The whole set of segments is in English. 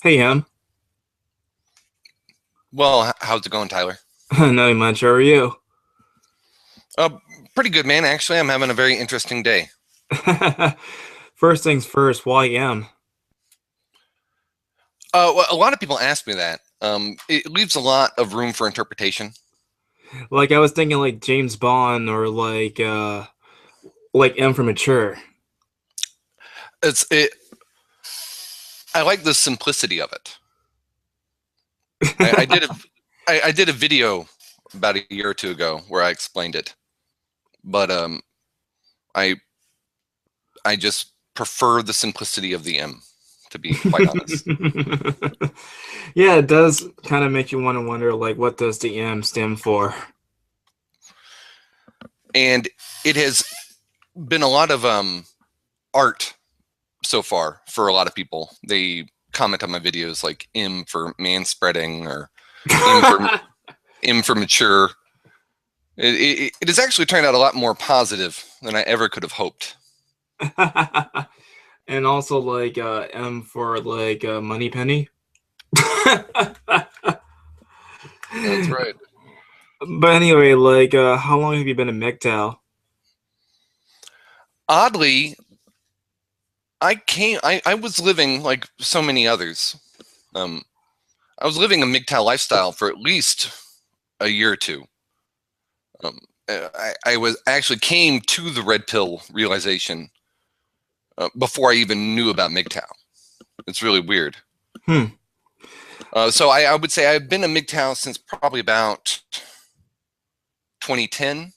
Hey, Em. Well, how's it going, Tyler? Nothing much. How are you? Uh, Pretty good, man. Actually, I'm having a very interesting day. First things first, why Em? Well, a lot of people ask me that. It leaves a lot of room for interpretation. Like I was thinking like James Bond or like M for mature. It's it. I like the simplicity of it. I did a I did a video about a year or two ago where I explained it, but I I just prefer the simplicity of the M, to be quite honest. Yeah, it does kind of make you want to wonder like what does the M stand for? And it has been a lot of art so far for a lot of people. They comment on my videos like M for man spreading or M for M for mature. It has actually turned out a lot more positive than I ever could have hoped. And also like M for like money penny. That's right. But anyway, like how long have you been in MGTOW? Oddly, I was living like so many others. Um, I was living a MGTOW lifestyle for at least a year or two. I was actually came to the red pill realization before I even knew about MGTOW. It's really weird. Hmm. So I would say I've been a MGTOW since probably about 2010,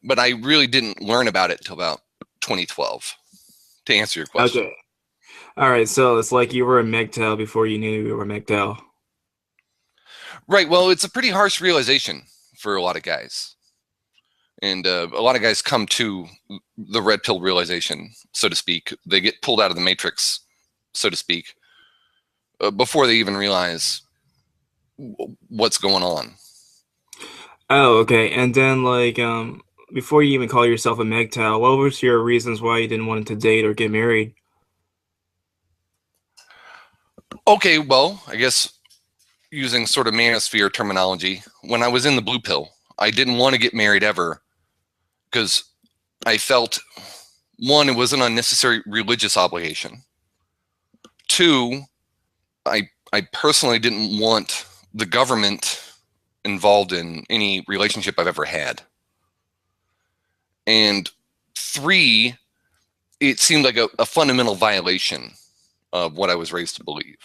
but I really didn't learn about it until about 2012. To answer your question, Okay. All right, so it's like you were a MGTOW before you knew you were MGTOW. right? Well, it's a pretty harsh realization for a lot of guys, and a lot of guys come to the red pill realization, so to speak. They get pulled out of the matrix, so to speak, before they even realize what's going on. Oh, okay. And then like before you even call yourself a MGTOW, what was your reasons why you didn't want to date or get married? Okay, well, I guess using sort of manosphere terminology, when I was in the blue pill, I didn't want to get married ever because I felt one, it was an unnecessary religious obligation. Two, I personally didn't want the government involved in any relationship I've ever had. And three, it seemed like a fundamental violation of what I was raised to believe,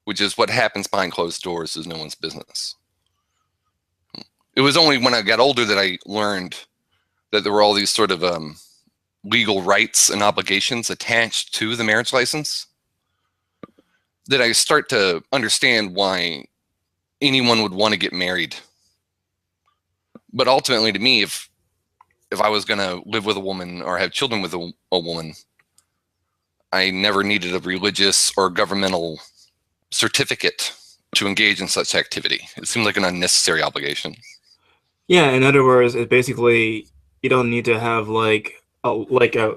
which is what happens behind closed doors is no one's business. It was only when I got older that I learned that there were all these sort of legal rights and obligations attached to the marriage license that I start to understand why anyone would want to get married. But ultimately, to me, if I was going to live with a woman or have children with a woman, I never needed a religious or governmental certificate to engage in such activity. It seemed like an unnecessary obligation. Yeah, in other words, it basically you don't need to have like a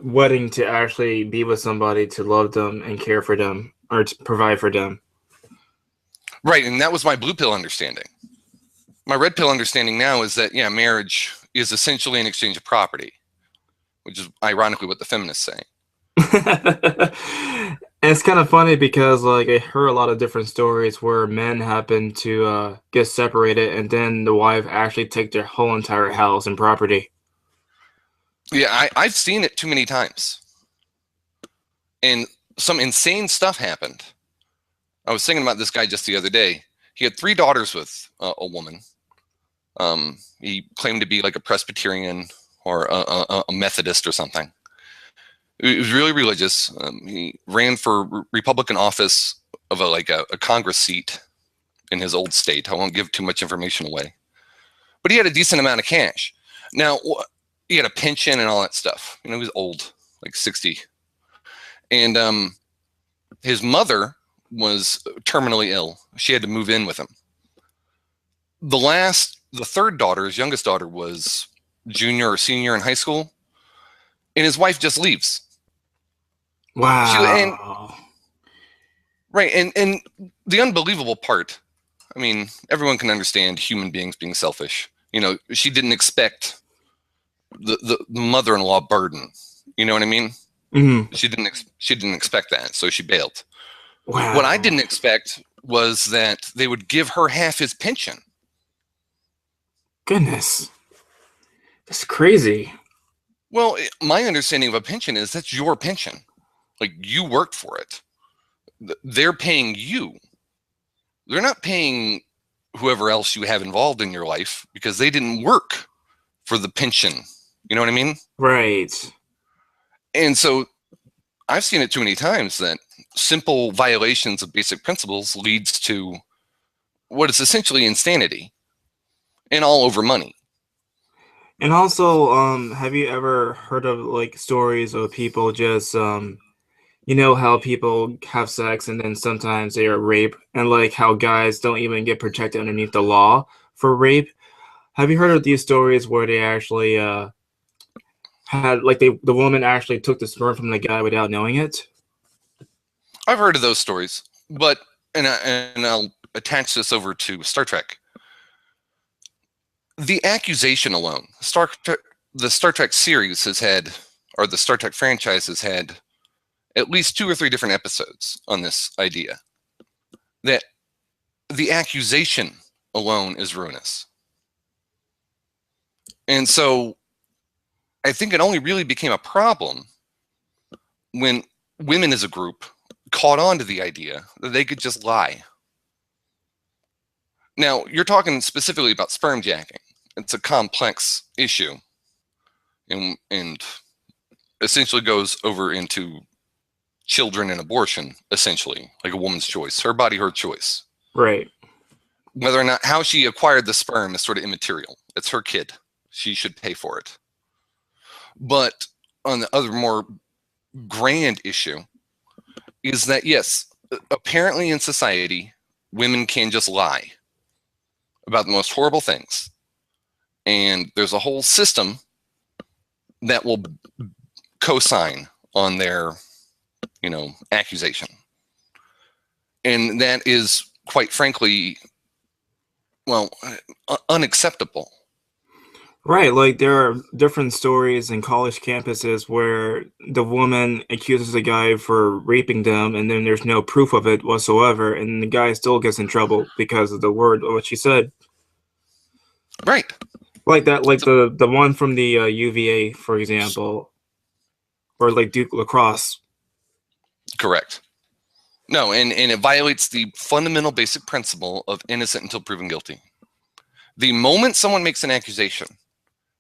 wedding to actually be with somebody to love them and care for them or to provide for them. Right, and that was my blue pill understanding. My red pill understanding now is that, yeah, marriage is essentially an exchange of property, which is ironically what the feminists say. And it's kind of funny because like I heard a lot of different stories where men happen to get separated and then the wife actually take their whole entire house and property. Yeah, I've seen it too many times. And some insane stuff happened. I was thinking about this guy just the other day. He had three daughters with a woman. He claimed to be like a Presbyterian or a Methodist or something. He was really religious. He ran for Republican office of a Congress seat in his old state. I won't give too much information away, but he had a decent amount of cash. Now he had a pension and all that stuff. You know, he was old, like 60, and his mother was terminally ill. She had to move in with him. The third daughter, his youngest daughter, was junior or senior in high school, and his wife just leaves. She and Wow. Right, and the unbelievable part, I mean, everyone can understand human beings being selfish. You know, she didn't expect the mother-in-law burden. You know what I mean? Hmm. She didn't expect that, so she bailed. What I Wow. didn't expect was that they would give her half his pension. Goodness. That's crazy. Well, my understanding of a pension is that's your pension. Like, you worked for it. They're paying you. They're not paying whoever else you have involved in your life because they didn't work for the pension. You know what I mean? Right. And so I've seen it too many times that simple violations of basic principles leads to what is essentially insanity and all over money. And also, have you ever heard of like stories of people just you know how people have sex and then sometimes they are raped and like how guys don't even get protected underneath the law for rape? Have you heard of these stories where they actually had like the woman actually took the sperm from the guy without knowing it? I've heard of those stories, but and I'll attach this over to Star Trek. The accusation alone, the Star Trek series has had, or the Star Trek franchise has had at least 2 or 3 different episodes on this idea that the accusation alone is ruinous. And so I think it only really became a problem when women as a group caught on to the idea that they could just lie. Now, you're talking specifically about sperm jacking. It's a complex issue and essentially goes over into children and abortion, essentially, like a woman's choice, her body, her choice. Right. Whether or not how she acquired the sperm is sort of immaterial. It's her kid. She should pay for it. But on the other more grand issue is that, yes, apparently in society, women can just lie about the most horrible things. And there's a whole system that will co-sign on their, accusation. And that is, quite frankly, well, unacceptable. Right, like there are different stories in college campuses where the woman accuses the guy for raping them, and then there's no proof of it whatsoever, and the guy still gets in trouble because of the word of what she said. Right. Like that, like the one from the UVA, for example, or like Duke lacrosse. Correct. No, and it violates the fundamental basic principle of innocent until proven guilty. The moment someone makes an accusation,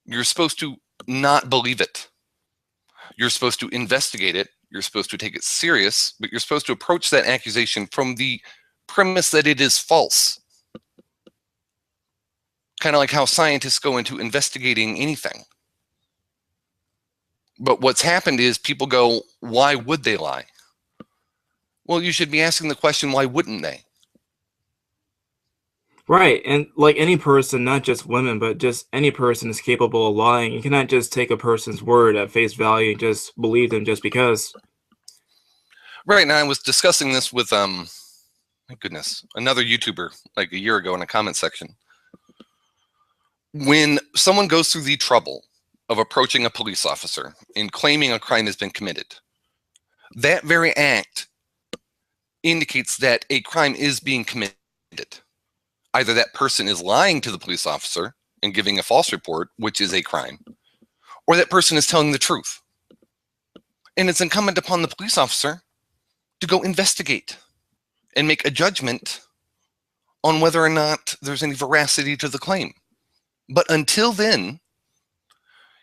you're supposed to not believe it. You're supposed to investigate it. You're supposed to take it serious, but you're supposed to approach that accusation from the premise that it is false. Kind of like how scientists go into investigating anything. But what's happened is people go, why would they lie? Well, you should be asking the question, why wouldn't they? Right, and like any person, not just women, but just any person is capable of lying. You cannot just take a person's word at face value and just believe them just because. Right, now I was discussing this with, my goodness, another YouTuber like a year ago in a comment section. When someone goes through the trouble of approaching a police officer and claiming a crime has been committed, that very act indicates that a crime is being committed. Either that person is lying to the police officer and giving a false report, which is a crime, or that person is telling the truth. And it's incumbent upon the police officer to go investigate and make a judgment on whether or not there's any veracity to the claim. But until then,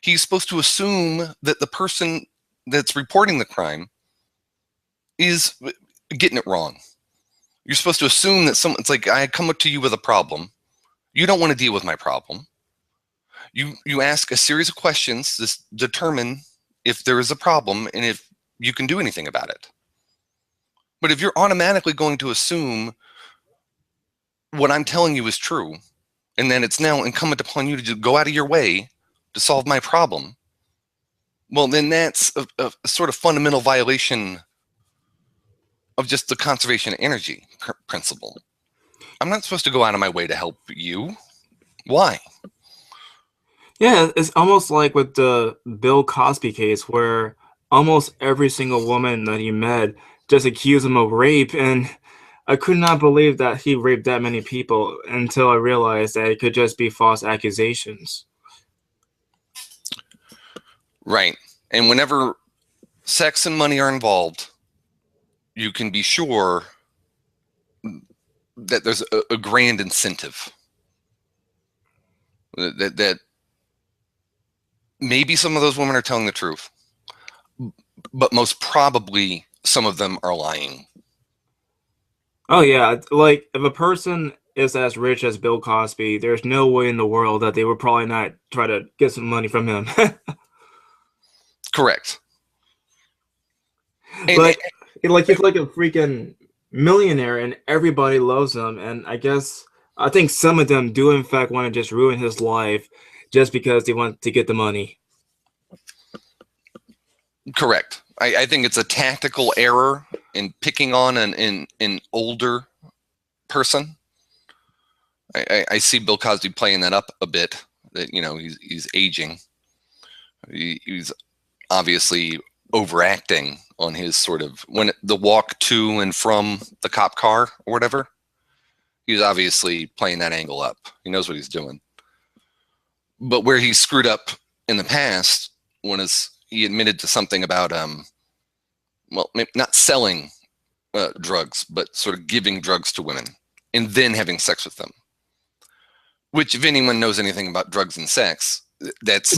he's supposed to assume that the person that's reporting the crime is getting it wrong. You're supposed to assume that it's like, I come up to you with a problem. You don't want to deal with my problem. You ask a series of questions to determine if there is a problem and if you can do anything about it. But if you're automatically going to assume what I'm telling you is true, and then it's now incumbent upon you to go out of your way to solve my problem, well, then that's a sort of fundamental violation of just the conservation of energy principle. I'm not supposed to go out of my way to help you. Why? Yeah, it's almost like with the Bill Cosby case where almost every single woman that he met just accused him of rape, and I could not believe that he raped that many people until I realized that it could just be false accusations. Right. And whenever sex and money are involved, you can be sure that there's a grand incentive. That maybe some of those women are telling the truth, but most probably some of them are lying. Oh yeah, like if a person is as rich as Bill Cosby, there's no way in the world that they would probably not try to get some money from him. Correct. And Like, like he's like a freaking millionaire, and everybody loves him. And I think some of them do in fact want to just ruin his life just because they want to get the money. correct. I think it's a tactical error in picking on an older person. I see Bill Cosby playing that up a bit. That he's aging. He's obviously overacting on his sort of the walk to and from the cop car or whatever. He's obviously playing that angle up. He knows what he's doing. But where he screwed up in the past was he admitted to something about well, maybe not selling drugs, but sort of giving drugs to women and then having sex with them. Which, if anyone knows anything about drugs and sex, that's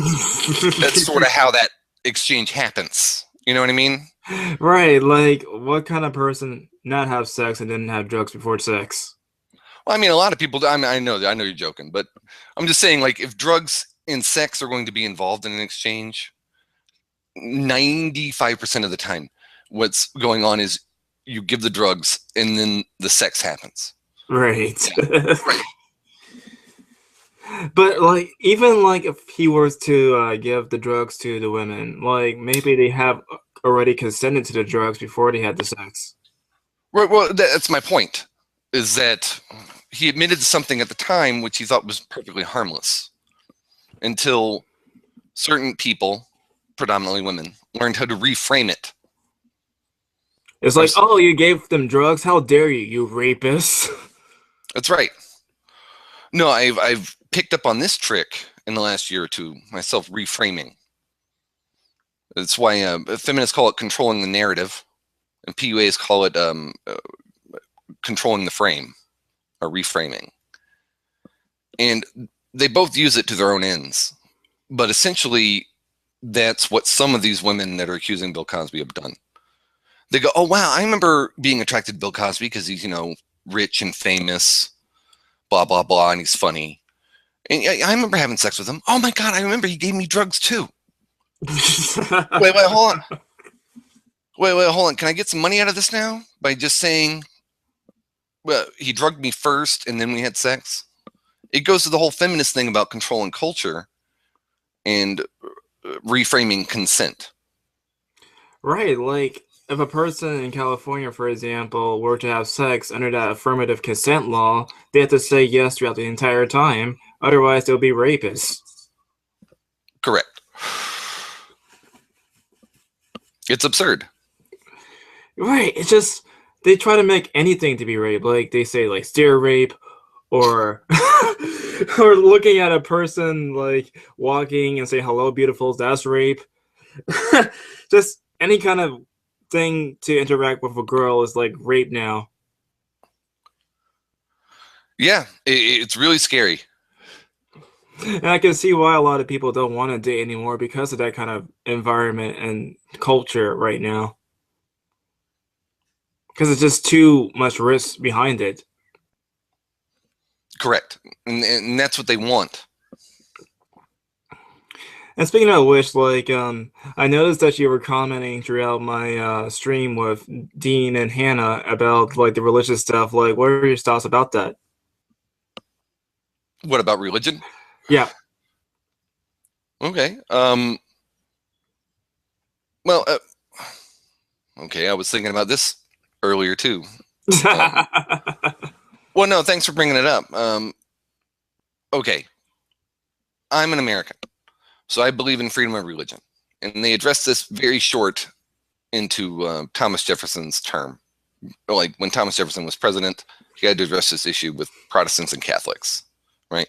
sort of how that exchange happens. You know what I mean? Right, like what kind of person not have sex and didn't have drugs before sex? Well, I mean, a lot of people. I mean, I know you're joking, but I'm just saying, like, if drugs and sex are going to be involved in an exchange, 95% of the time, what's going on is you give the drugs and then the sex happens. Right. Right. But like even like if he was to give the drugs to the women, like maybe they have already consented to the drugs before they had the sex. Right. Well, that's my point. Is that he admitted to something at the time which he thought was perfectly harmless, until certain people, predominantly women, learned how to reframe it. It's like, oh, you gave them drugs? How dare you, you rapist? That's right. No, I've picked up on this trick in the last year or two myself, reframing. That's why feminists call it controlling the narrative, and PUAs call it controlling the frame or reframing. And they both use it to their own ends. But essentially, that's what some of these women that are accusing Bill Cosby have done. They go, oh, wow, I remember being attracted to Bill Cosby because he's, rich and famous, blah, blah, blah, and he's funny. And I remember having sex with him. Oh, my God, I remember he gave me drugs, too. Wait, hold on. Wait, hold on. Can I get some money out of this now? By just saying, well, he drugged me first and then we had sex? It goes to the whole feminist thing about controlling culture and reframing consent. Right, like if a person in California, for example, were to have sex under that affirmative consent law, they have to say yes throughout the entire time. Otherwise, they'll be rapists. Correct. It's absurd. Right, it's just they try to make anything to be rape. Like they say, like steer rape, or or looking at a person like walking and say hello, beautiful. That's rape. Just any kind of thing to interact with a girl is like rape now. Yeah, it's really scary. And I can see why a lot of people don't want to date anymore because of that kind of environment and culture right now. Because it's just too much risk behind it. Correct. And that's what they want. And speaking of which, like, I noticed that you were commenting throughout my stream with Dean and Hannah about like the religious stuff. Like, what are your thoughts about that? What about religion? Yeah. Okay. Well, okay, I was thinking about this earlier too. Well, no, thanks for bringing it up. Okay, I'm an American, so I believe in freedom of religion, and they address this very short into Thomas Jefferson's term. Like when Thomas Jefferson was president, he had to address this issue with Protestants and Catholics, right?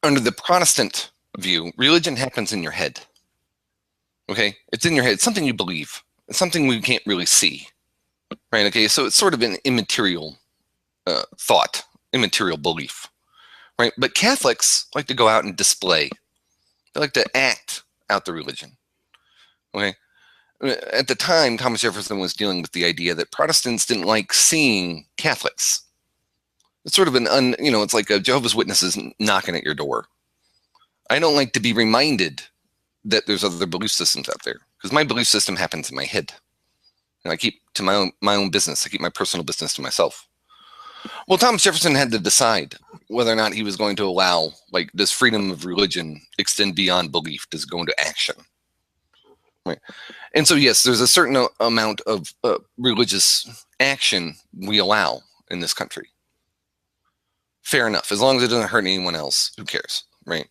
Under the Protestant view, religion happens in your head. Okay, it's in your head. It's something you believe. It's something we can't really see, right? Okay, so it's sort of an immaterial thought, immaterial belief, right? But Catholics like to go out and display. They like to act out the religion. Okay, at the time, Thomas Jefferson was dealing with the idea that Protestants didn't like seeing Catholics. It's sort of it's like a Jehovah's Witnesses knocking at your door. I don't like to be reminded that there's other belief systems out there, because my belief system happens in my head. And I keep to my own business. I keep my personal business to myself. Well, Thomas Jefferson had to decide whether or not he was going to allow, like, does freedom of religion extend beyond belief? Does it go into action? Right. And so, yes, there's a certain amount of religious action we allow in this country. Fair enough. As long as it doesn't hurt anyone else, who cares, right?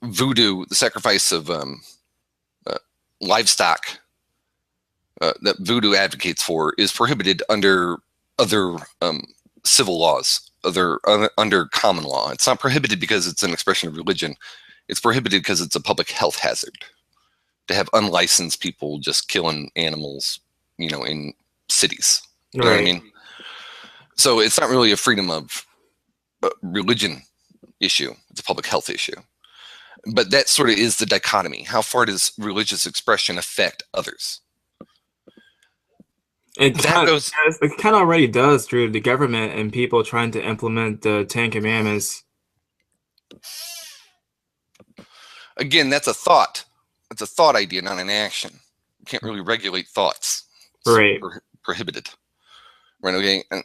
Voodoo, the sacrifice of livestock that voodoo advocates for, is prohibited under other civil laws, under common law. It's not prohibited because it's an expression of religion. It's prohibited because it's a public health hazard to have unlicensed people just killing animals, in cities. You know what I mean? So it's not really a freedom of religion issue. It's a public health issue. But that sort of is the dichotomy. How far does religious expression affect others? It kind of already does through the government and people trying to implement the Ten Commandments. Again, that's a thought. It's a thought idea, not an action. You can't really regulate thoughts. It's right. Prohibited. Right, okay? And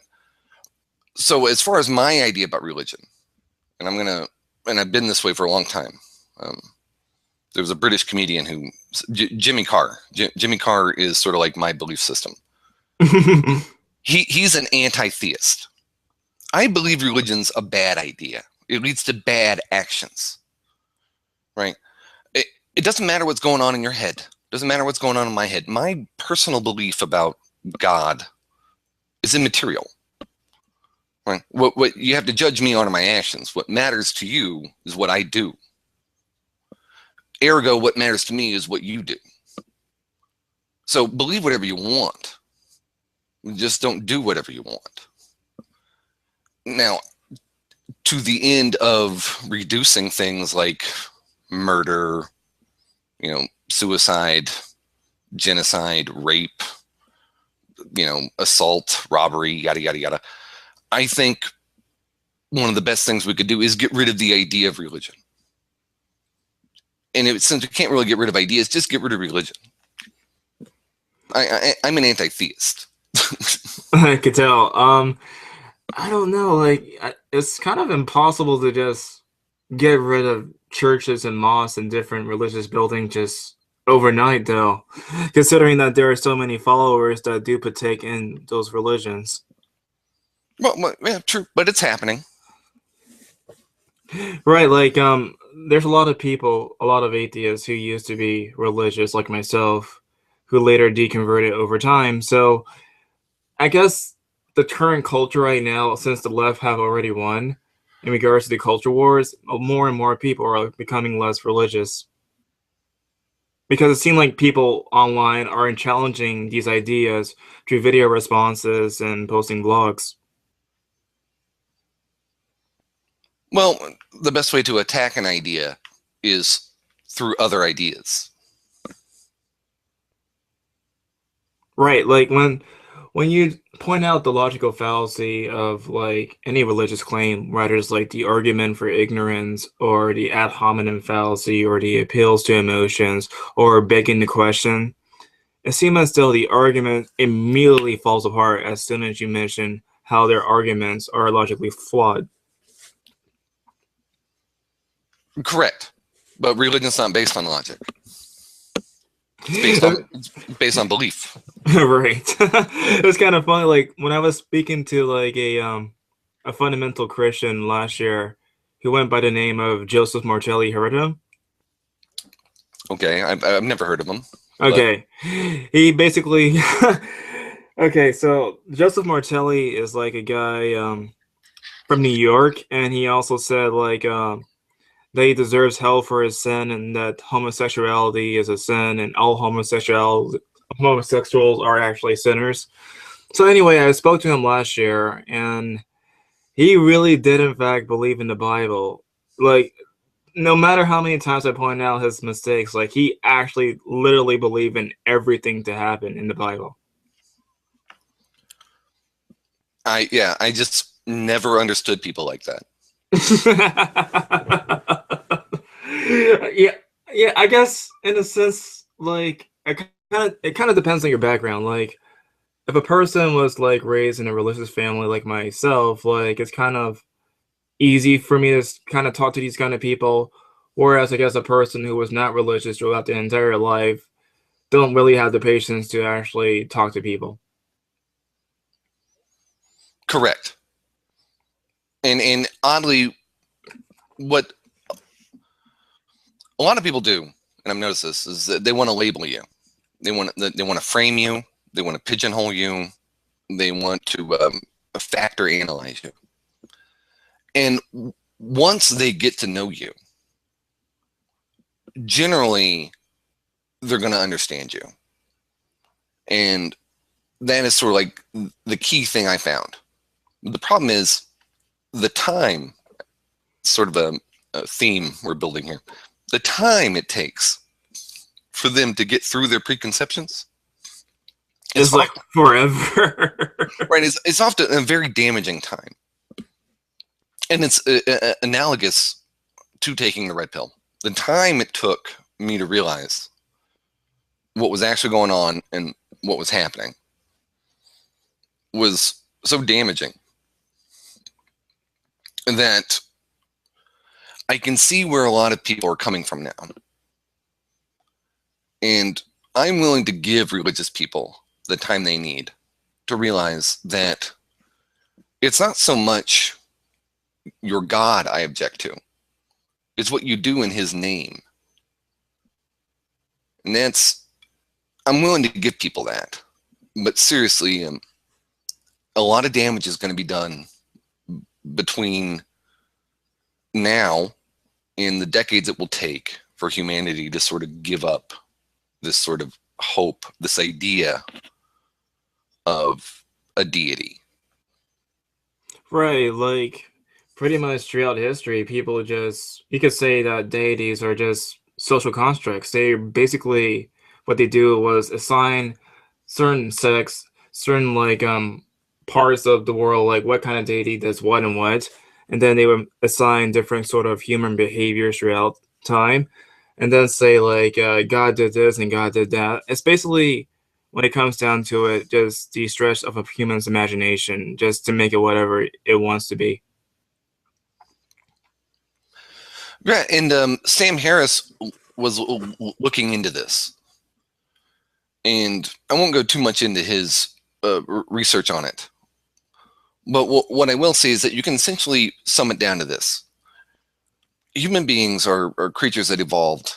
so as far as my idea about religion, and I've been this way for a long time. There was a British comedian Jimmy Carr. Jimmy Carr is sort of like my belief system. He's an anti-theist. I believe religion's a bad idea. It leads to bad actions, right? It doesn't matter what's going on in your head. It doesn't matter what's going on in my head. My personal belief about God is immaterial, right? What you have to judge me on are my actions. What matters to you is what I do. Ergo, what matters to me is what you do. So believe whatever you want. Just don't do whatever you want. Now, to the end of reducing things like murder, suicide, genocide, rape, assault, robbery, yada, yada, yada. I think one of the best things we could do is get rid of the idea of religion. And since we can't really get rid of ideas, just get rid of religion. I'm an anti-theist. I could tell. I don't know. It's kind of impossible to just get rid of churches and mosques and different religious buildings just overnight, though, considering that there are so many followers that do partake in those religions. Well, yeah, true, but it's happening. Right, there's a lot of people, a lot of atheists who used to be religious, like myself, who later deconverted over time. So I guess the current culture right now, since the left have already won in regards to the culture wars, more and more people are becoming less religious. Because it seems like people online are challenging these ideas through video responses and posting blogs. Well, the best way to attack an idea is through other ideas. Right, when you point out the logical fallacy of any religious claim, whether it's the argument for ignorance or the ad hominem fallacy or the appeals to emotions or begging the question, it seems as though the argument immediately falls apart as soon as you mention how their arguments are logically flawed. Correct. But religion's not based on logic. It's based on belief. Right. It was kind of funny. Like when I was speaking to like a fundamental Christian last year who went by the name of Joseph Martelli. Heard of him? Okay, I've never heard of them, but Okay. He basically okay, so Joseph Martelli is like a guy from New York, and he also said like that he deserves hell for his sin and that homosexuality is a sin and all homosexuals are actually sinners. So anyway, I spoke to him last year, and he really did in fact believe in the Bible. Like no matter how many times I point out his mistakes, like he actually literally believed in everything to happen in the Bible. I just never understood people like that. Yeah, yeah, I guess in a sense, like it kind of depends on your background. Like if a person was like raised in a religious family like myself, like it's kind of easy for me to kind of talk to these kind of people. Whereas I guess a person who was not religious throughout their entire life don't really have the patience to actually talk to people. Correct. And oddly, what a lot of people do, and I've noticed this, is that they want to label you. They want to frame you. They want to pigeonhole you. They want to factor analyze you. And once they get to know you, generally they're going to understand you. And that is sort of like the key thing I found. The problem is the time, sort of a theme we're building here. The time it takes for them to get through their preconceptions is It's like often forever. right. It's often a very damaging time, and it's analogous to taking the red pill. The time it took me to realize what was actually going on and what was happening was so damaging that I can see where a lot of people are coming from now. And I'm willing to give religious people the time they need to realize that it's not so much your God I object to, it's what you do in his name. And I'm willing to give people that. But seriously, a lot of damage is going to be done between now and the decades it will take for humanity to sort of give up this sort of hope, this idea of a deity. Right, like pretty much throughout history, people just you could say that deities are just social constructs. They basically what they do was assign certain sects, certain like parts of the world, like what kind of deity does what and what, and then they would assign different sort of human behaviors throughout time, and then say like God did this and God did that. It's basically when it comes down to it, just the stretch of a human's imagination, just to make it whatever it wants to be. Yeah, and Sam Harris was looking into this, and I won't go too much into his research on it. But what I will say is that you can essentially sum it down to this: human beings are creatures that evolved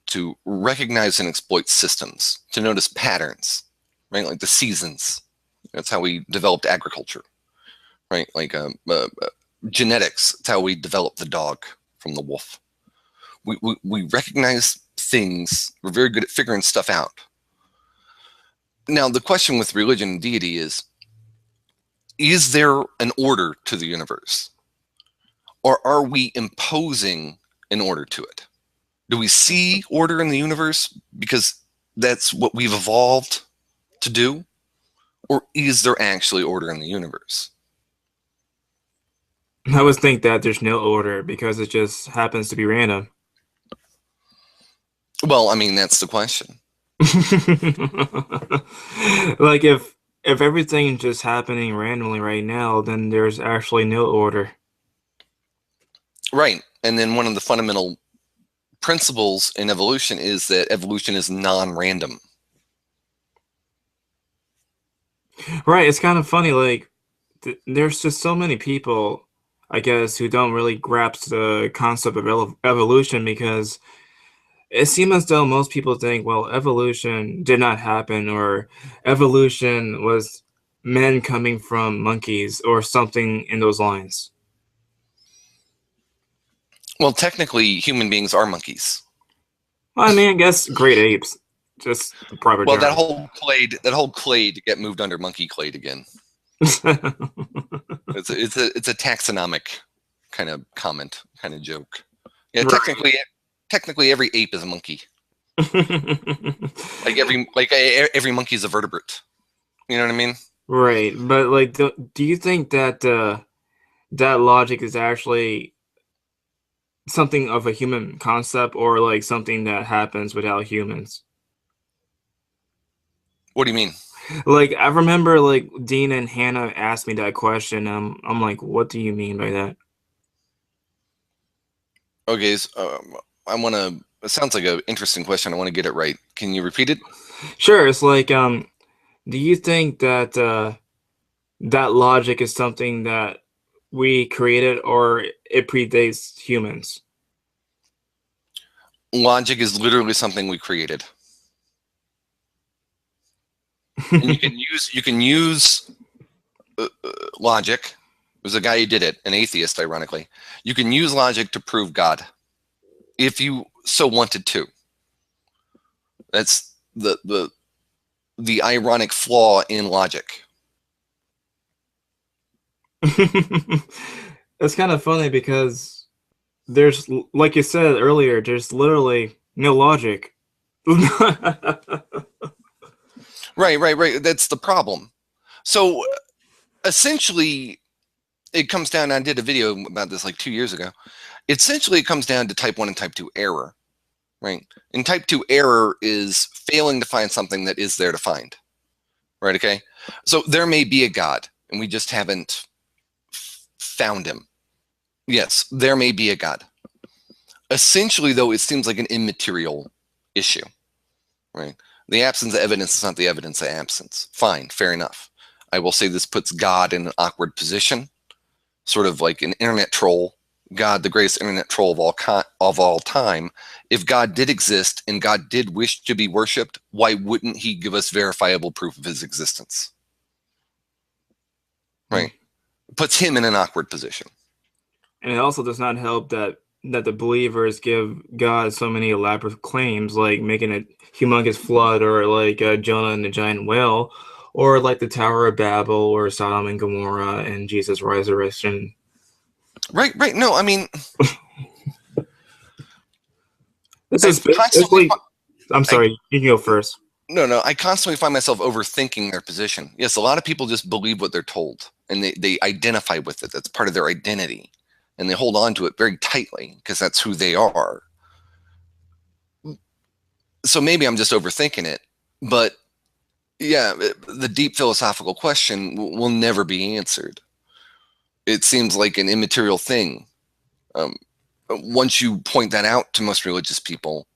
to recognize and exploit systems, to notice patterns, right? Like the seasons. That's how we developed agriculture, right? Like genetics. That's how we developed the dog from the wolf. We recognize things. We're very good at figuring stuff out. Now, the question with religion and deity is there an order to the universe? Or are we imposing an order to it? Do we see order in the universe because that's what we've evolved to do? Or is there actually order in the universe? I always think that there's no order because it just happens to be random. Well, I mean, that's the question. Like if everything's just happening randomly right now, then there's actually no order. Right. And then one of the fundamental principles in evolution is that evolution is non-random. Right, it's kind of funny, like there's just so many people, I guess, who don't really grasp the concept of evolution because it seems as though most people think, well, evolution did not happen, or evolution was men coming from monkeys, or something in those lines. Well, technically, human beings are monkeys. I mean, I guess great apes, just the proper Well, term. that whole clade get moved under monkey clade again. It's a taxonomic kind of comment, kind of joke. Yeah, Right. technically every ape is a monkey. Every monkey is a vertebrate. You know what I mean? Right, but like, do you think that that logic is actually something of a human concept, or like something that happens without humans? What do you mean? Like, I remember like Dean and Hannah asked me that question. I'm like, what do you mean by that? Okay, so, I want to. It sounds like an interesting question. I want to get it right. Can you repeat it? Sure, it's like, do you think that that logic is something that we created, or it predates humans? Logic is literally something we created, and you can use logic. There's a guy who did it, an atheist, ironically. You can use logic to prove God if you so wanted to. That's the ironic flaw in logic. It's kind of funny because there's, like you said earlier, there's literally no logic. Right. That's the problem. So essentially, it comes down. I did a video about this like 2 years ago. Essentially, it comes down to type 1 and type 2 error, right? And type 2 error is failing to find something that is there to find, right? Okay. So there may be a God, and we just haven't found him. Yes, there may be a God. Essentially, though, it seems like an immaterial issue, right? The absence of evidence is not the evidence of absence. Fine, fair enough. I will say this puts God in an awkward position, sort of like an internet troll. God, the greatest internet troll of all time. If God did exist and God did wish to be worshipped, why wouldn't he give us verifiable proof of his existence? Right? Puts him in an awkward position. And it also does not help that the believers give God so many elaborate claims, like making a humongous flood, or like Jonah and the giant whale, or like the Tower of Babel, or Sodom and Gomorrah, and Jesus' resurrection. Right. No, I mean, This I is constantly, basically. I'm I sorry, you can go first. no, I constantly find myself overthinking their position. Yes, a lot of people just believe what they're told and they identify with it. That's part of their identity. And they hold on to it very tightly because that's who they are. So maybe I'm just overthinking it. But yeah, the deep philosophical question will never be answered. It seems like an immaterial thing. Um, Once you point that out to most religious people,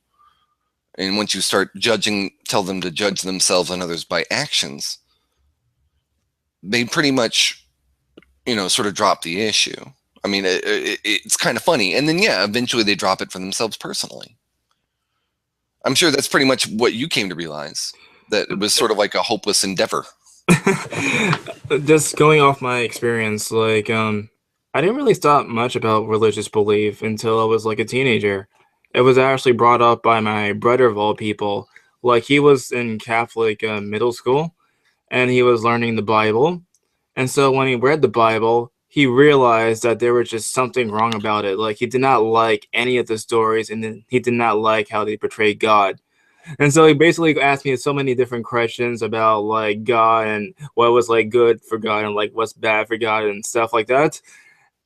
and once you start tell them to judge themselves and others by actions, they pretty much, sort of drop the issue. I mean, it's kind of funny. And then, yeah, eventually they drop it for themselves personally. I'm sure that's pretty much what you came to realize, that it was sort of like a hopeless endeavor. Just going off my experience, like, I didn't really thought much about religious belief until I was like a teenager. It was actually brought up by my brother of all people. Like, he was in Catholic middle school, and he was learning the Bible. And so when he read the Bible, he realized that there was just something wrong about it. Like, he did not like any of the stories, and then he did not like how they portrayed God. And so he basically asked me so many different questions about like God, and what was like good for God, and like what's bad for God, and stuff like that.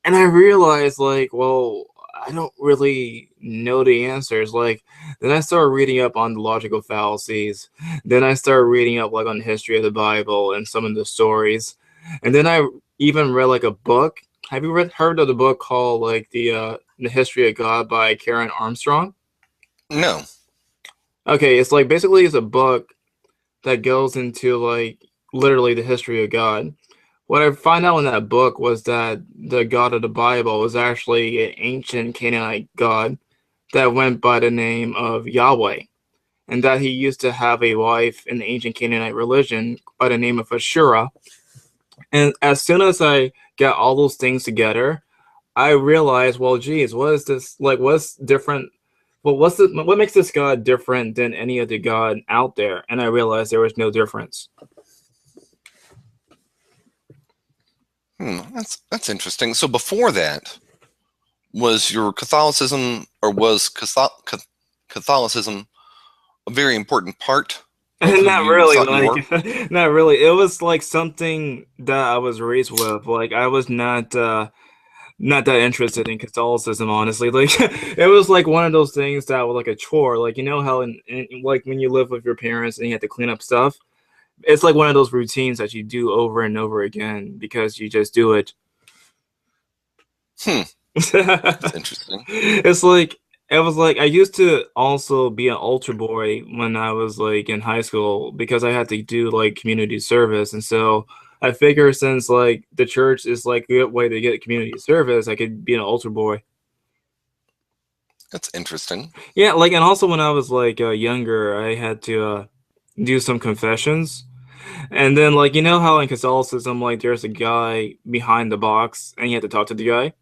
And I realized, like, well, I don't really know the answers. Like, then I started reading up on the logical fallacies. Then I started reading up like on the history of the Bible and some of the stories. And then I even read like a book. Have you heard of the book called like the History of God by Karen Armstrong? No. Okay, it's like basically it's a book that goes into like literally the history of God. What I find out in that book was that the God of the Bible was actually an ancient Canaanite God that went by the name of Yahweh, and that he used to have a wife in the ancient Canaanite religion by the name of Ashura. And as soon as I got all those things together, I realized, well, geez, what is this like? What's different? Well, what makes this God different than any other God out there? And I realized there was no difference. That's interesting. So before that, was your Catholicism, or was Catholicism a very important part of who Not you really, thought you were? like not really. It was like something that I was raised with. Like I was not that interested in Catholicism, honestly. Like it was like one of those things that was like a chore. Like you know how like when you live with your parents and you have to clean up stuff, it's like one of those routines that you do over and over again because you just do it. Hmm, that's interesting. It's like it was like I used to also be an altar boy when I was like in high school because I had to do like community service, and so I figure since like the church is like a good way to get community service, I could be an altar boy. That's interesting. Yeah, like and also when I was like younger, I had to do some confessions. And then like you know how in Catholicism like there's a guy behind the box and you have to talk to the guy?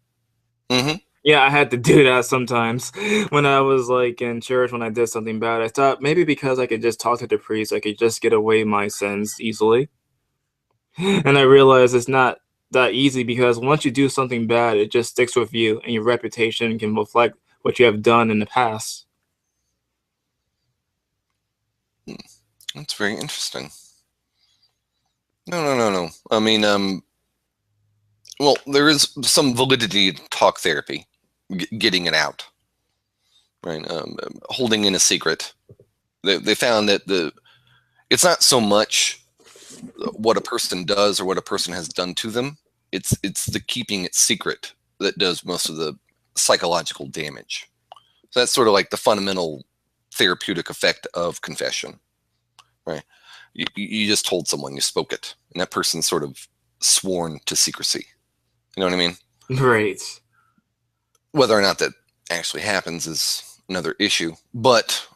Hmm. Yeah, I had to do that sometimes when I was like in church when I did something bad. I thought maybe because I could just talk to the priest, I could just get away my sins easily. And I realized it's not that easy because once you do something bad, it just sticks with you and your reputation can reflect what you have done in the past. That's very interesting. No, no, no, no. I mean, well, there is some validity to talk therapy, getting it out, right? Holding in a secret. They found that it's not so much what a person does or what a person has done to them. It's the keeping it secret that does most of the psychological damage. So that's sort of like the fundamental therapeutic effect of confession, right? You just told someone, you spoke it, and that person's sort of sworn to secrecy. You know what I mean? Great. Whether or not that actually happens is another issue, but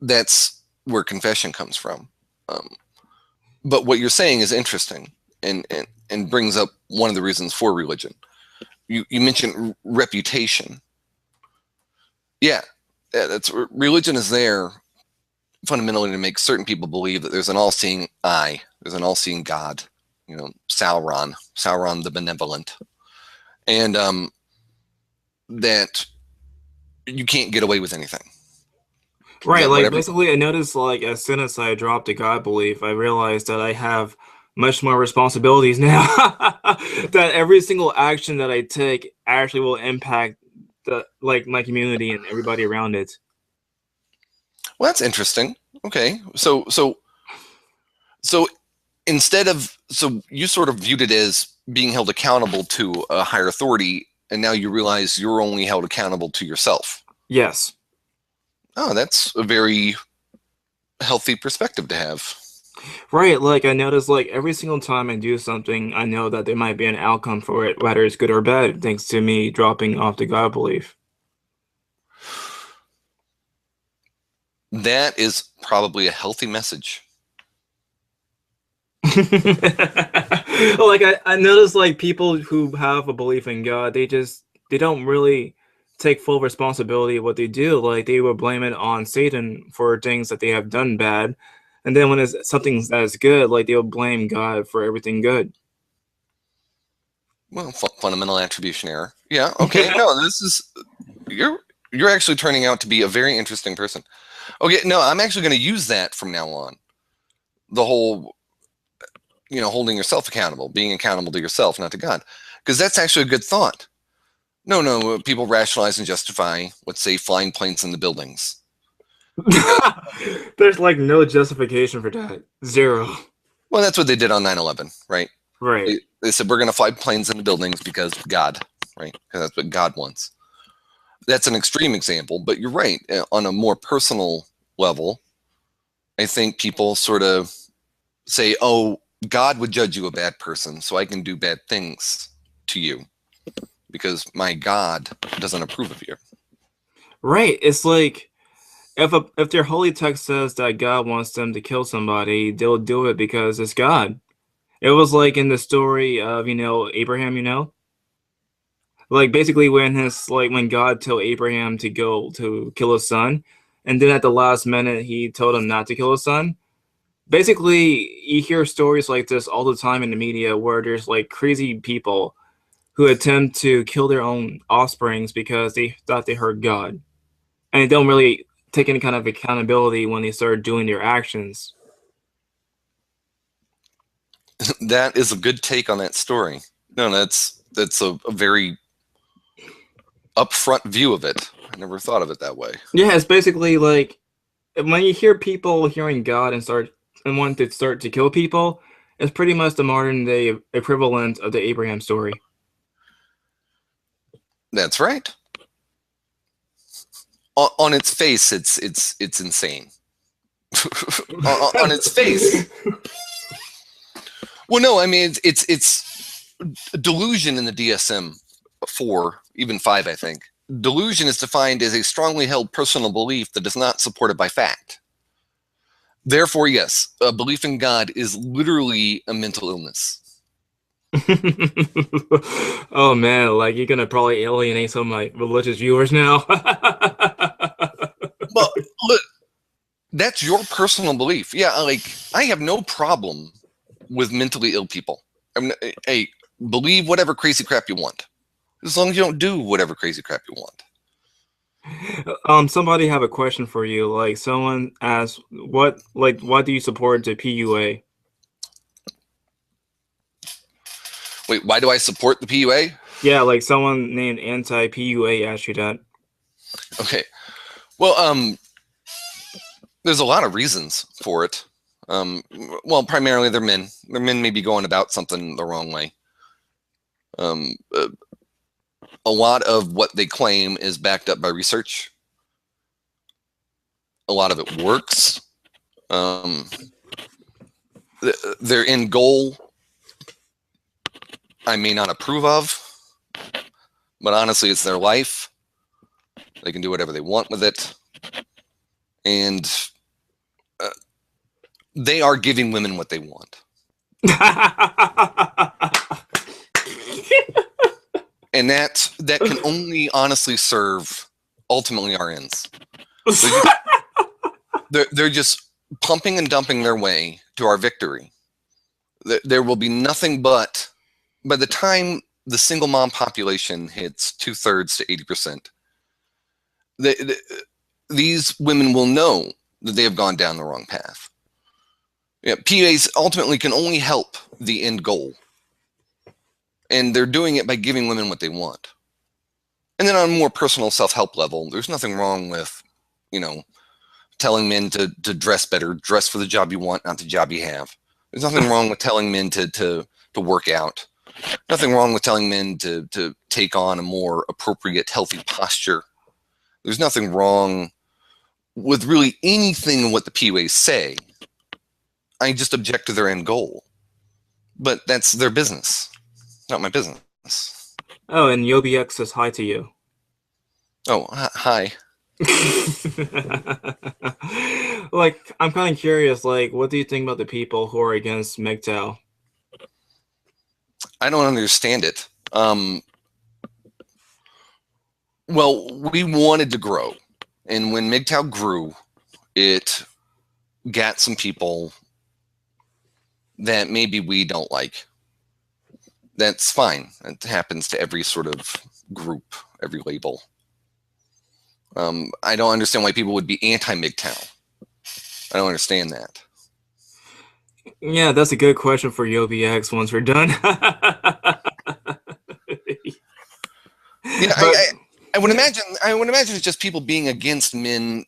that's where confession comes from. Um, but what you're saying is interesting, and brings up one of the reasons for religion. You mentioned reputation. Yeah, that's religion is there fundamentally to make certain people believe that there's an all-seeing eye, there's an all-seeing God. You know, Sauron the benevolent, and that you can't get away with anything. Right, That like whatever. basically I noticed like as soon as I dropped the God belief, I realized that I have much more responsibilities now. That every single action that I take actually will impact the like my community and everybody around it. Well, that's interesting. Okay, so instead of, so you sort of viewed it as being held accountable to a higher authority, and now you realize you're only held accountable to yourself. Yes. Oh, that's a very healthy perspective to have. Right, like I noticed like every single time I do something, I know that there might be an outcome for it, whether it's good or bad, thanks to me dropping off the God belief. That is probably a healthy message. Like I notice like people who have a belief in God, they don't really take full responsibility of what they do. Like they will blame it on Satan for things that they have done bad. And then when it's something that is good, like they'll blame God for everything good. Well, fundamental attribution error. Yeah. Okay. No, this is, you're you're actually turning out to be a very interesting person. Okay. No, I'm actually going to use that from now on. The whole, holding yourself accountable, being accountable to yourself, not to God, because that's actually a good thought. No, no, people rationalize and justify, let's say, flying planes in the buildings. There's like no justification for that. Zero. Well, that's what they did on 9/11, right? Right. They said we're going to fly planes in the buildings because God, right? Because that's what God wants. That's an extreme example, but you're right. On a more personal level, I think people sort of say, oh, God would judge you a bad person, so I can do bad things to you because my God doesn't approve of you. Right. It's like if their holy text says that God wants them to kill somebody, they'll do it because it's God. It was like in the story of, Abraham, like basically when God told Abraham to go to kill his son, and then at the last minute he told him not to kill his son. Basically, you hear stories like this all the time in the media where there's like crazy people who attempt to kill their own offsprings because they thought they heard God. And they don't really take any kind of accountability when they start doing their actions. That is a good take on that story. No, that's a very upfront view of it. I never thought of it that way. Yeah, it's basically like when you hear people hearing God and want to start to kill people, it's pretty much the modern day equivalent of the Abraham story. That's right. On its face, it's insane. on its face. Well, no, I mean it's delusion in the DSM-4, even 5, I think. Delusion is defined as a strongly held personal belief that is not supported by fact. Therefore, yes, a belief in God is literally a mental illness. Oh man, like you're gonna probably alienate some of my religious viewers now. Well, look, that's your personal belief. Yeah, like I have no problem with mentally ill people. I mean, hey, believe whatever crazy crap you want, as long as you don't do whatever crazy crap you want. Somebody have a question for you. Like someone asked, why do you support the PUA? Wait, why do I support the PUA? Yeah, like someone named anti-PUA asked you that. Okay, well, there's a lot of reasons for it. Well, primarily they're men. Their men may be going about something the wrong way. Um, uh, a lot of what they claim is backed up by research. A lot of it works. Their end goal, I may not approve of, but honestly, it's their life. They can do whatever they want with it. And they are giving women what they want. And that can only honestly serve ultimately our ends. They're just pumping and dumping their way to our victory. There will be nothing but, by the time the single mom population hits 2/3 to 80%, these women will know that they have gone down the wrong path. Yeah, PAs ultimately can only help the end goal. And they're doing it by giving women what they want. And then on a more personal self-help level, there's nothing wrong with, telling men to dress better, dress for the job you want, not the job you have. There's nothing wrong with telling men to work out. Nothing wrong with telling men to take on a more appropriate, healthy posture. There's nothing wrong with really anything in what the PUAs say. I just object to their end goal. But that's their business, not my business. Oh, and YobiX says hi to you. Oh, hi. Like, I'm kind of curious, like, what do you think about the people who are against MGTOW? I don't understand it. Well, we wanted to grow. And when MGTOW grew, it got some people that maybe we don't like. That's fine. It happens to every sort of group, every label. I don't understand why people would be anti-MGTOW. I don't understand that. Yeah, that's a good question for YobiX once we're done. Yeah, But I would imagine it's just people being against men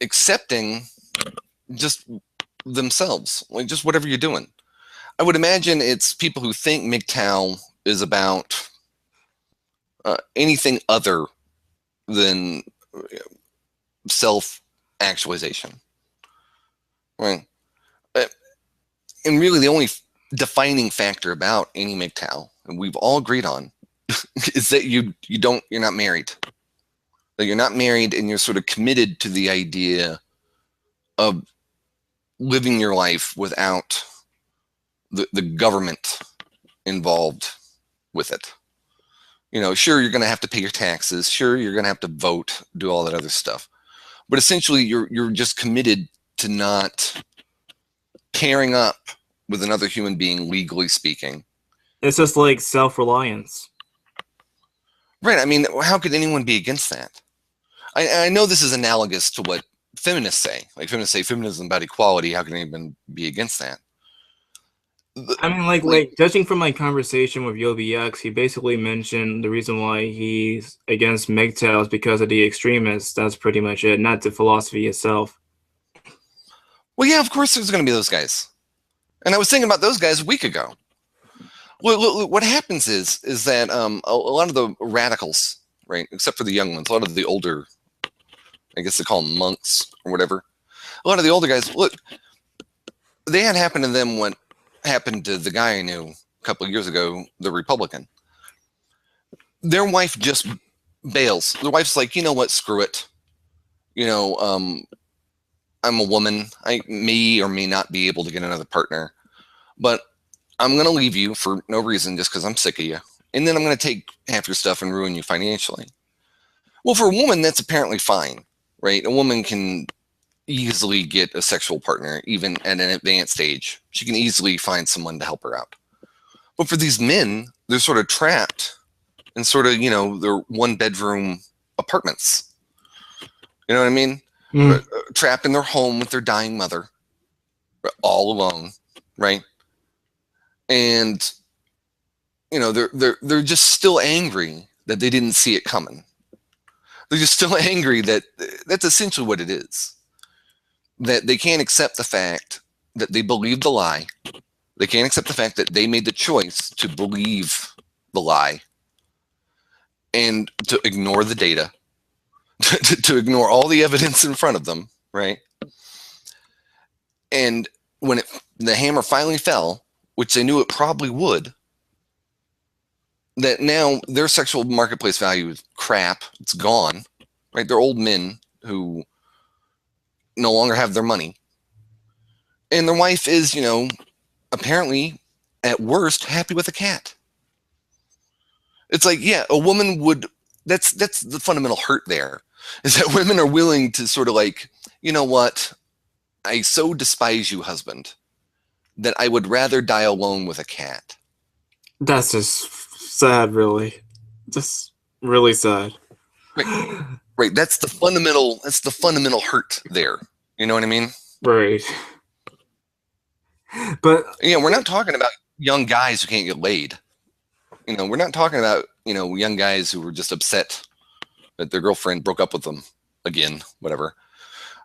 accepting just themselves, like just whatever you're doing. I would imagine it's people who think MGTOW is about anything other than self-actualization, right? And really, the only defining factor about any MGTOW, and we've all agreed on, is that you're not married. That you're not married, and you're sort of committed to the idea of living your life without the government involved with it. Sure, you're going to have to pay your taxes. Sure, you're going to have to vote, do all that other stuff. But essentially, you're just committed to not pairing up with another human being, legally speaking. It's just like self-reliance. Right. I mean, how could anyone be against that? I know this is analogous to what feminists say. Like, feminists say feminism about equality. How can anyone be against that? I mean, like judging from my conversation with Yobi X, he basically mentioned the reason why he's against MGTOW is because of the extremists. That's pretty much it, not the philosophy itself. Well, yeah, of course there's going to be those guys. And I was thinking about those guys a week ago. Look, what happens is that a lot of the radicals, right, except for the young ones, a lot of the older, I guess they call them monks or whatever, a lot of the older guys, look, they had happened to them what happened to the guy I knew a couple of years ago, the Republican. Their wife just bails. The wife's like, you know what, screw it. I'm a woman. I may or may not be able to get another partner, but I'm going to leave you for no reason, just because I'm sick of you. And then I'm going to take half your stuff and ruin you financially. Well, for a woman, that's apparently fine, right? A woman can easily get a sexual partner, even at an advanced age. She can easily find someone to help her out. But for these men, they're sort of trapped in sort of, their one-bedroom apartments. You know what I mean? Trapped in their home with their dying mother, all alone, right? And they're just still angry that they didn't see it coming. They're just still angry that that's essentially what it is. That they can't accept the fact that they believed the lie. They can't accept the fact that they made the choice to believe the lie and to ignore the data, to ignore all the evidence in front of them, right? And when the hammer finally fell, which they knew it probably would, that now their sexual marketplace value is crap. It's gone, right? They're old men who no longer have their money. And their wife is, apparently, at worst, happy with a cat. It's like, yeah, a woman would, that's the fundamental hurt there, is that women are willing to sort of like, you know what, I so despise you, husband, that I would rather die alone with a cat. That's just sad, really. Just really sad. Right. That's the fundamental hurt there. You know what I mean? Right. But we're not talking about young guys who can't get laid. We're not talking about, young guys who were just upset that their girlfriend broke up with them again, whatever.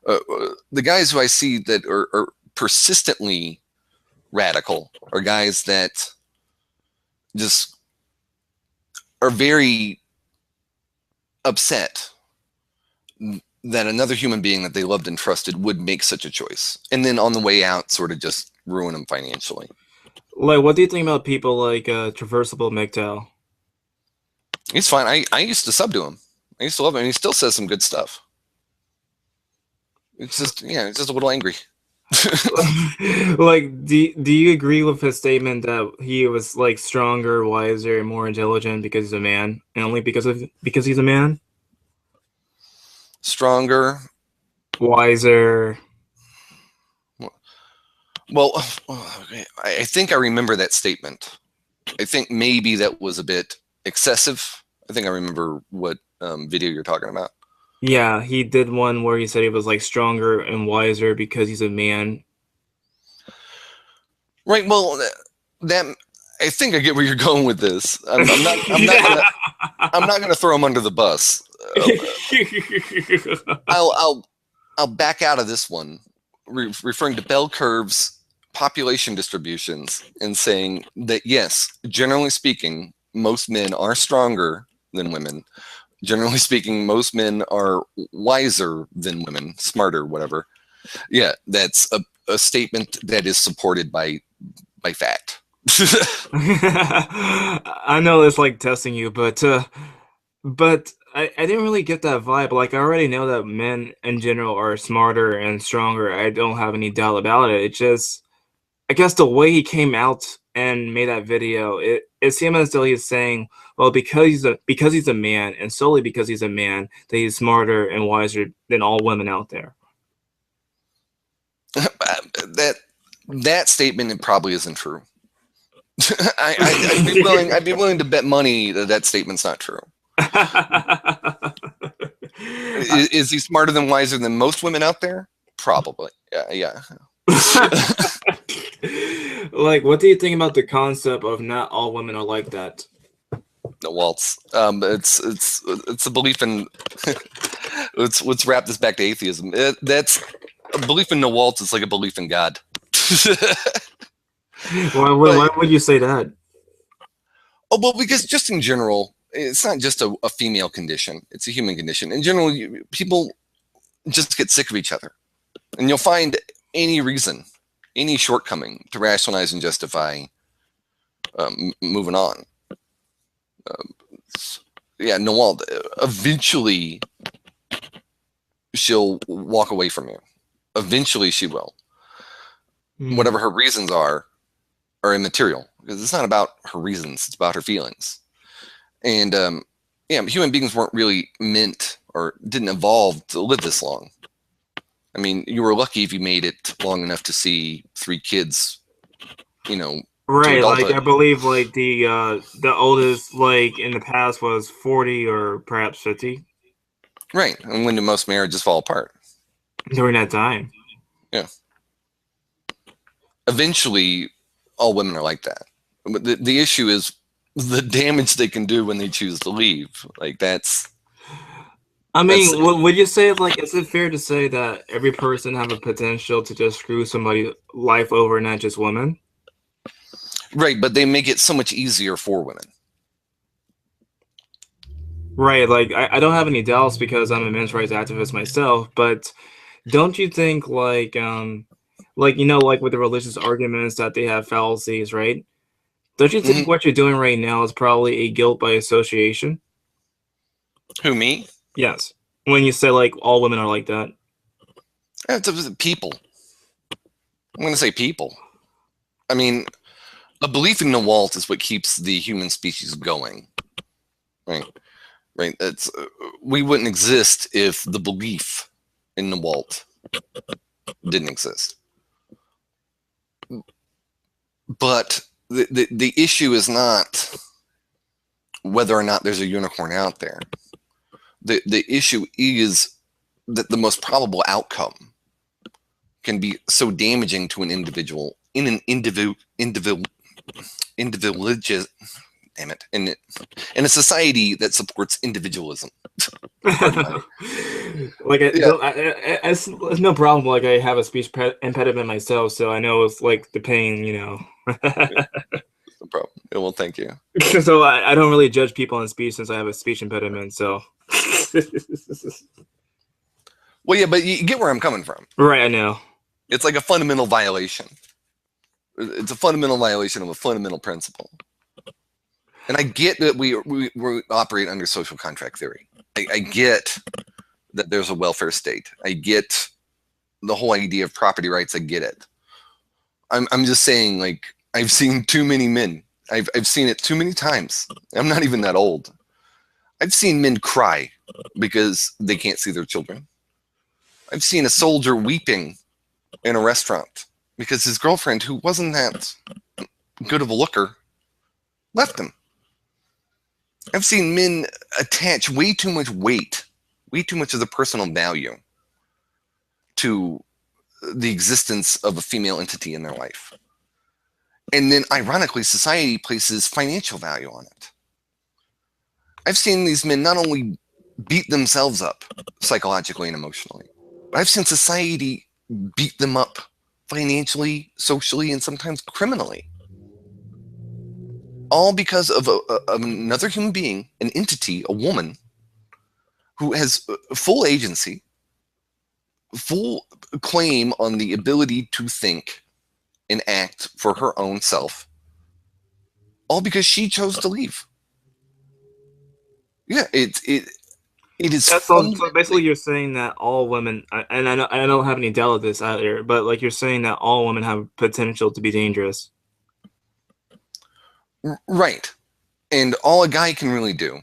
The guys who I see that are persistently radical are guys that just are very upset that another human being that they loved and trusted would make such a choice. And then on the way out, sort of just ruin them financially. like, what do you think about people like Traversable MGTOW? He's fine. I used to sub to him. I used to love him. And he still says some good stuff. It's just, it's just a little angry. Like, do you agree with his statement that he was like stronger, wiser, and more intelligent because he's a man, and only because he's a man? Stronger, wiser. Well, I think I remember that statement. I think maybe that was a bit excessive. I think I remember what video you're talking about. Yeah, he did one where he said he was like stronger and wiser because he's a man. Right. Well, that I think I get where you're going with this. I'm not gonna throw him under the bus. I'll back out of this one, referring to bell curves, population distributions, and saying that yes, generally speaking, most men are stronger than women. Generally speaking, most men are wiser than women, smarter, whatever. Yeah, that's a statement that is supported by by fact. I know it's like testing you, but I didn't really get that vibe. Like I already know that men in general are smarter and stronger. I don't have any doubt about it. It's just I guess the way he came out and made that video, it seemed as though he's saying, well, because he's a man, and solely because he's a man, that he's smarter and wiser than all women out there. that that statement probably isn't true. I'd be willing to bet money that that statement's not true. Is he smarter than wiser than most women out there? Probably. Yeah. Like, what do you think about the concept of not all women are like that? The waltz. It's a belief in. let's wrap this back to atheism. That's a belief in the waltz. Is like a belief in God. Why would you say that? Oh, well, because just in general, it's not just a female condition. It's a human condition. In general, people just get sick of each other. And you'll find any reason, any shortcoming to rationalize and justify moving on. Noel, eventually she'll walk away from you. Eventually she will. Whatever her reasons are immaterial, because it's not about her reasons, it's about her feelings. And human beings weren't really meant or didn't evolve to live this long. I mean, you were lucky if you made it long enough to see 3 kids, Right, like I believe like the oldest like in the past was 40 or perhaps 50 Right. And when do most marriages fall apart? during that time. Yeah. Eventually all women are like that. But the issue is the damage they can do when they choose to leave. Like that's I mean, would you say like is it fair to say that every person have a potential to just screw somebody's life over, not just women? right, but they make it so much easier for women. Right, like I don't have any doubts because I'm a men's rights activist myself, but don't you think like like with the religious arguments that they have fallacies, right? Don't you think what you're doing right now is probably a guilt by association? Who, me? Yes. When you say like all women are like that. It's people. I'm going to say people. I mean, a belief in the Walt is what keeps the human species going. Right. Right. We wouldn't exist if the belief in the Walt didn't exist. But the issue is not whether or not there's a unicorn out there. The issue is that the most probable outcome can be so damaging to an individual in an individual damn it, in a society that supports individualism. Like it's no problem. Like I have a speech impediment myself, so I know it's like the pain, No problem. Well, thank you. So I don't really judge people on speech since I have a speech impediment. So well, yeah, but you get where I'm coming from. Right, I know. It's like a fundamental violation. It's a fundamental violation of a fundamental principle. And I get that we operate under social contract theory. I get that there's a welfare state. I get the whole idea of property rights. I get it. I'm just saying, like, I've seen too many men. I've seen it too many times. I'm not even that old. I've seen men cry because they can't see their children. I've seen a soldier weeping in a restaurant because his girlfriend, who wasn't that good of a looker, left him. I've seen men attach way too much weight, way too much of the personal value to the existence of a female entity in their life. And then, ironically, society places financial value on it. I've seen these men not only beat themselves up psychologically and emotionally, but I've seen society beat them up financially, socially, and sometimes criminally. All because of another human being, an entity, a woman, who has full agency, full claim on the ability to think and act for her own self, all because she chose to leave. Yeah, it is Yeah, so basically fundamentally you're saying that all women, and I don't have any doubt of this either, but like you're saying that all women have potential to be dangerous. right. And all a guy can really do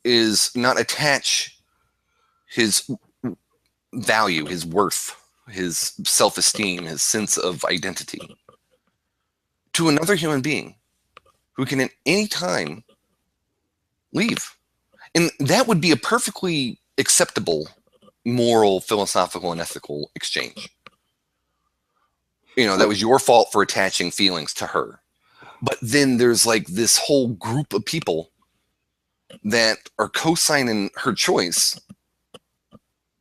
is not attach his value, his worth, his self-esteem, his sense of identity to another human being who can at any time leave. And that would be a perfectly acceptable moral, philosophical, and ethical exchange. That was your fault for attaching feelings to her. But then there's like this whole group of people that are co-signing her choice.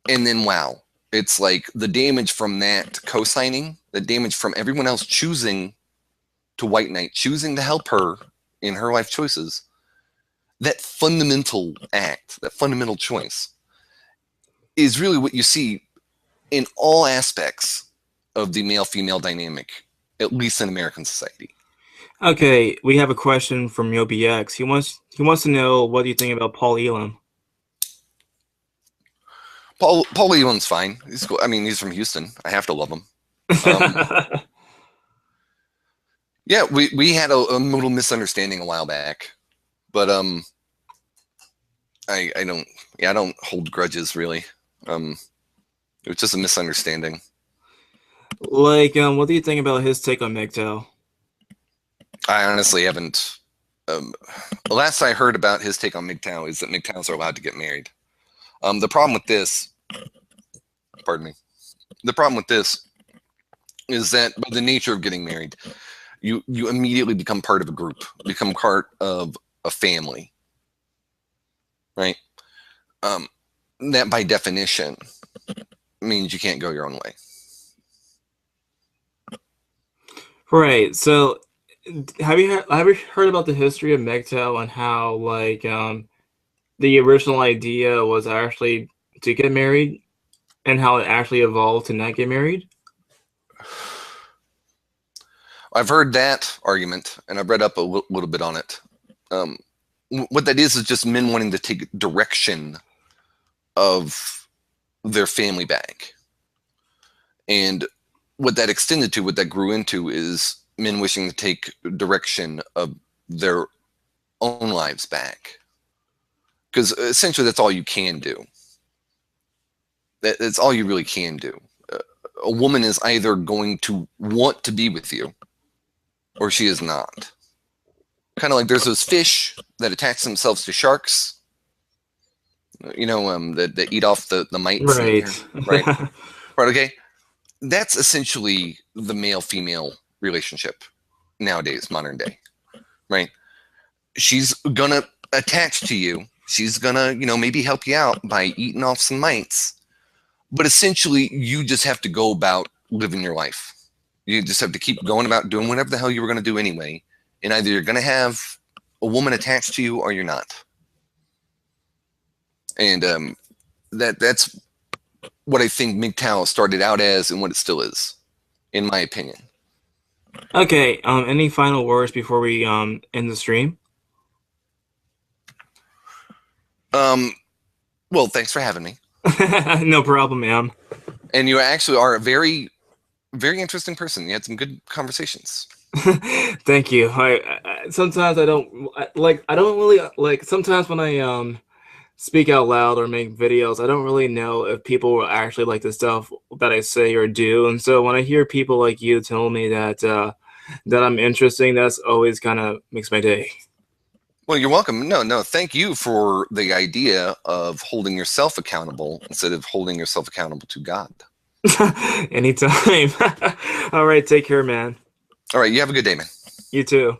And then, wow, it's like the damage from that co-signing, the damage from everyone else choosing to white knight, choosing to help her in her life choices. That fundamental act, that fundamental choice is really what you see in all aspects of the male-female dynamic, at least in American society. Okay, we have a question from YobiX. He wants to know, what do you think about Paul Elam? Paul Elam's fine. He's cool. I mean, he's from Houston. I have to love him. Yeah, we had a little misunderstanding a while back, but I don't hold grudges really. It was just a misunderstanding. Like, what do you think about his take on MGTOW? I honestly haven't. The last I heard about his take on MGTOW is that MGTOWs are allowed to get married. The problem with this, pardon me, the problem with this is that by the nature of getting married, you immediately become part of a group, become part of a family, right? That by definition means you can't go your own way. Right. So, have you heard about the history of MGTOW and how like the original idea was actually to get married, and how it actually evolved to not get married? I've heard that argument, and I've read up a little bit on it. What that is just men wanting to take direction of their family back. And what that extended to, what that grew into, is men wishing to take direction of their own lives back. Because essentially that's all you can do. That's all you really can do. A woman is either going to want to be with you or she is not. Kind of like there's those fish that attach themselves to sharks, that eat off the mites. Right. Right. Right. Okay. That's essentially the male-female relationship nowadays, modern day. Right. She's going to attach to you. She's going to, maybe help you out by eating off some mites. But essentially, you just have to go about living your life. You just have to keep going about doing whatever the hell you were going to do anyway. And either you're going to have a woman attached to you or you're not. And that's what I think MGTOW started out as and what it still is, in my opinion. Okay. Any final words before we end the stream? Well, thanks for having me. No problem, ma'am. And you actually are a very, very interesting person. You had some good conversations. Thank you. I sometimes I don't really like, sometimes when I speak out loud or make videos, I don't really know if people will actually like the stuff that I say or do. And so when I hear people like you tell me that that I'm interesting, that's always kind of makes my day. Well, you're welcome. No, thank you for the idea of holding yourself accountable instead of holding yourself accountable to God. Anytime. All right, take care, man. All right, you have a good day, man. You too.